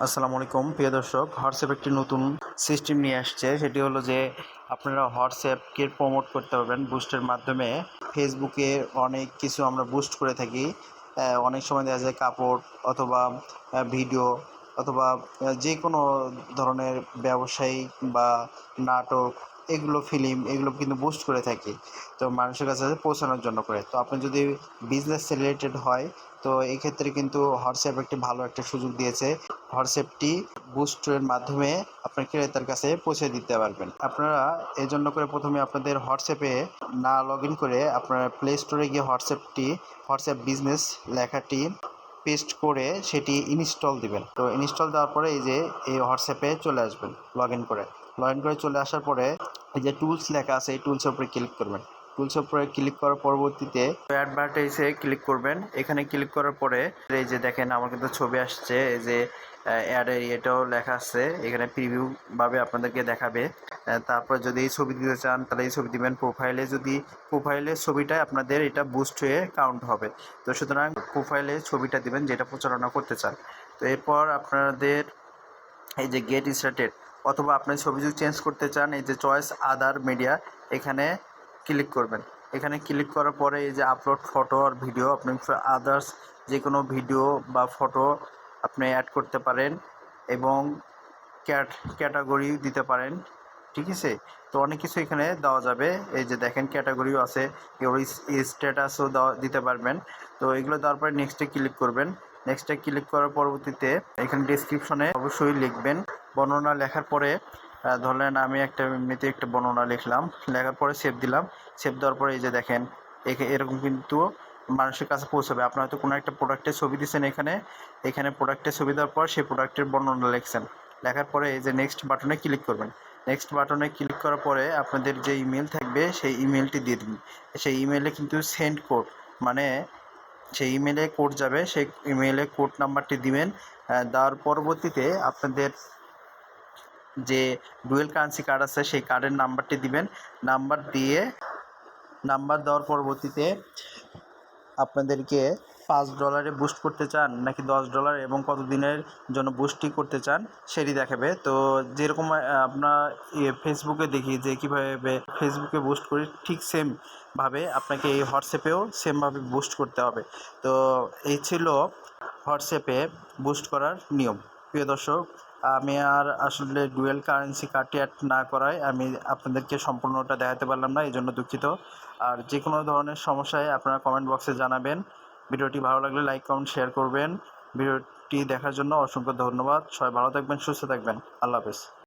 আসসালামু আলাইকুম প্রিয় দর্শক। হোয়াটসঅ্যাপ একটি নতুন সিস্টেম নিয়ে আসছে, সেটি হলো যে আপনারা হোয়াটসঅ্যাপকে প্রমোট করতে পারবেন বুস্টের মাধ্যমে। ফেসবুকে অনেক কিছু আমরা বুস্ট করে থাকি। অনেক সময় দেখা যায় কাপড় অথবা ভিডিও অথবা যে কোনো ধরনের ব্যবসায়ী বা নাটক, এগুলো ফিল্ম, এগুলো কিন্তু বুস্ট করে থাকি, তো মানুষের কাছে পৌঁছানোর জন্য করে। তো আপনি যদি বিজনেস রিলেটেড হয়, তো এই ক্ষেত্রে কিন্তু হোয়াটসঅ্যাপ একটি ভালো একটা সুযোগ দিয়েছে। হোয়াটসঅ্যাপটি বুস্টের মাধ্যমে আপনার ক্রেতার কাছে পৌঁছে দিতে পারবেন। আপনারা এই জন্য করে প্রথমে আপনাদের হোয়াটসঅ্যাপে না লগ ইন করে আপনারা প্লে স্টোরে গিয়ে হোয়াটসঅ্যাপ বিজনেস লেখাটি পেস্ট করে সেটি ইনস্টল দিবেন। তো ইনস্টল দেওয়ার পরে এই হোয়াটসঅ্যাপে চলে আসবেন। লগ ইন করে চলে আসার পরে এই যে টুলস লেখা আছে, এই টুলসের উপরে ক্লিক করবেন। টুলসের উপরে ক্লিক করার পরবর্তীতে অ্যাডভার্টাইজে ক্লিক করবেন। এখানে ক্লিক করার পরে এই যে দেখেন আমার কিন্তু ছবি আসছে, এই যে অ্যাডের এটাও লেখা আছে, এখানে প্রিভিউ ভাবে আপনাদেরকে দেখাবে। তারপর যদি এই ছবি দিতে চান তাহলে এই ছবি দিবেন। প্রোফাইলের ছবিটাই আপনাদের এটা বুস্ট হয়ে কাউন্ট হবে। তো সুতরাং প্রোফাইলে ছবিটা দিবেন যেটা প্রচারণা করতে চান। তো এরপর আপনাদের এই যে গেট স্টার্টেড, অথবা আপনি ছবি যদি চেঞ্জ করতে চান, এই যে চয়েস আদার মিডিয়া, এখানে ক্লিক করবেন। এখানে ক্লিক করার পরে এই যে আপলোড ফটো আর ভিডিও, আপনি আদার্স যে কোনো ভিডিও বা ফটো আপনি অ্যাড করতে পারেন এবং ক্যাটাগরি দিতে পারেন। ঠিক আছে, তো অনেক কিছু এখানে দেওয়া যাবে। এই যে দেখেন ক্যাটাগরিও আছে, স্ট্যাটাসও দিতে পারবেন। তো এগুলো দেওয়ার পরে নেক্সটে ক্লিক করবেন। নেক্সটে ক্লিক করার পরবর্তীতে এখানে ডেসক্রিপশনে অবশ্যই লিখবেন। বর্ণনা লেখার পরে ধরলেন আমি এমনিতে একটা বর্ণনা লিখলাম, লেখার পরে সেভ দিলাম। সেভ দেওয়ার পরে এই যে দেখেন এরকম কিন্তু মানুষের কাছে পৌঁছাবে। আপনার হয়তো কোনো একটা প্রোডাক্টের ছবি দিচ্ছেন, এখানে প্রোডাক্টের ছবি দেওয়ার পর সেই প্রোডাক্টের বর্ণনা লিখছেন। লেখার পরে এই যে নেক্সট বাটনে ক্লিক করবেন। নেক্সট বাটনে ক্লিক করার পরে আপনাদের যে ইমেল থাকবে সেই ইমেলটি দিয়ে দিন। সেই ইমেলে কিন্তু সেন্ড কোড, মানে সেই ইমেলে কোড যাবে, সেই ইমেলে কোড নাম্বারটি দিবেন। দেওয়ার পরবর্তীতে আপনাদের যে ডুয়েল কারেন্সি কার্ড আছে সেই কার্ডের নাম্বারটি দিবেন। নাম্বার দেওয়ার পরবর্তীতে আপনাদেরকে $5 বুস্ট করতে চান নাকি $10 এবং কত দিনের জন্য বুস্টই করতে চান সেটি দেখাবে। তো যেরকম আপনার ফেসবুকে দেখি যে কীভাবে ফেসবুকে বুস্ট করি, ঠিক সেমভাবে আপনাকে এই হোয়াটসঅ্যাপেও সেমভাবে বুস্ট করতে হবে। তো এই ছিল হোয়াটসঅ্যাপে বুস্ট করার নিয়ম। প্রিয় দর্শক, আমি আর আসলে ডুয়েল কারেন্সি কার্ডটি অ্যাড না করায় আমি আপনাদেরকে সম্পূর্ণটা দেখাতে পারলাম না, এই জন্য দুঃখিত। আর যে কোনো ধরনের সমস্যায় আপনারা কমেন্ট বক্সে জানাবেন। ভিডিওটি ভালো লাগলে লাইক, কমেন্ট, শেয়ার করবেন। ভিডিওটি দেখার জন্য অসংখ্য ধন্যবাদ। সবাই ভালো থাকবেন, সুস্থ থাকবেন। আল্লাহ হাফেজ।